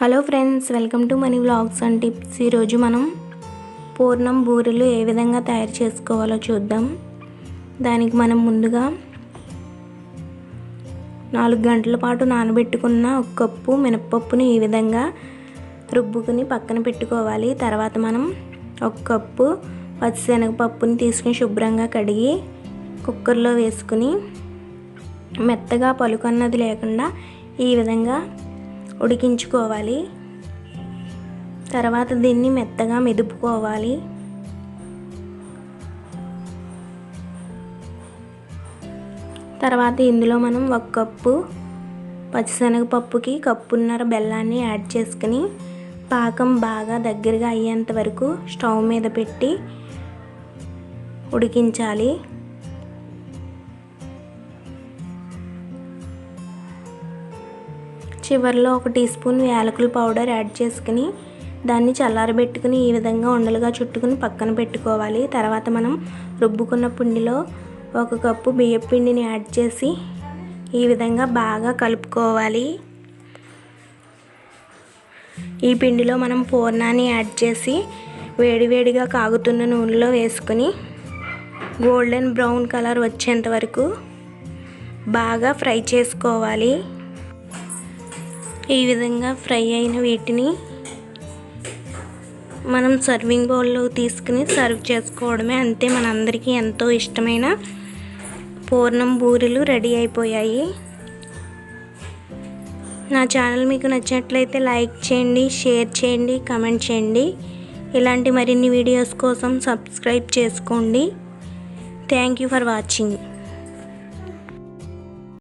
Hello friends, welcome to money vlogs and tips. ఈరోజు మనం పూర్ణం బూరెలు ఏ విధంగా తయారు చేసుకోవాలో చూద్దాం. దానికి మనం ముందుగా 4 గంటల పాటు నానబెట్టుకున్న 1 కప్పు మినపప్పుని ఈ విధంగా రుబ్బుకుని పక్కన పెట్టుకోవాలి. తర్వాత మనం 1 కప్పు పచ్చిశనగపప్పుని తీసుకుని శుభ్రంగా కడిగి కుక్కర్లో వేసుకుని మెత్తగా పలుకన్నది లేకుండా ఈ విధంగా ఉడికించుకోవాలి. తర్వాత దీన్ని మెత్తగా మెదుపుకోవాలి. తర్వాత ఇందులో మనం 1 కప్పు పచ్చిశనగపప్పుకి కప్పున్నర బెల్లాన్ని యాడ్ చేసుకుని పాకం బాగా దగ్గరగా అయ్యేంత వరకు స్టవ్ మీద పెట్టి ఉడికించాలి. చివరిలో 1 టీ స్పూన్ యాలకుల పౌడర్ యాడ్ చేసుకుని దాన్ని చల్లారబెట్టుకుని ఈ విధంగా ఉండలుగా చుట్టుకుని పక్కన పెట్టుకోవాలి. తర్వాత మనం రుబ్బుకున్న పిండిలో 1 కప్పు బియ్యం పిండిని యాడ్ చేసి ఈ విధంగా బాగా కలుపుకోవాలి. ఈ పిండిలో మనం పూర్ణాన్ని యాడ్ చేసి వేడివేడిగా కాగుతున్న నూనెలో వేసుకుని గోల్డెన్ బ్రౌన్ కలర్ వచ్చేంత వరకు బాగా ఫ్రై చేసుకోవాలి. ఈ విధంగా ఫ్రై అయిన వీటిని మనం సర్వింగ్ బౌల్లో తీసుకుని సర్వ్ చేసుకోవడమే. అంతే, మనందరికీ ఎంతో ఇష్టమైన పూర్ణం బూరెలు రెడీ అయిపోయాయి. నా ఛానల్ మీకు నచ్చినట్లయితే లైక్ చేయండి, షేర్ చేయండి, కామెంట్ చేయండి. ఇలాంటి మరిన్ని వీడియోస్ కోసం సబ్స్క్రైబ్ చేసుకోండి. Thank you for watching.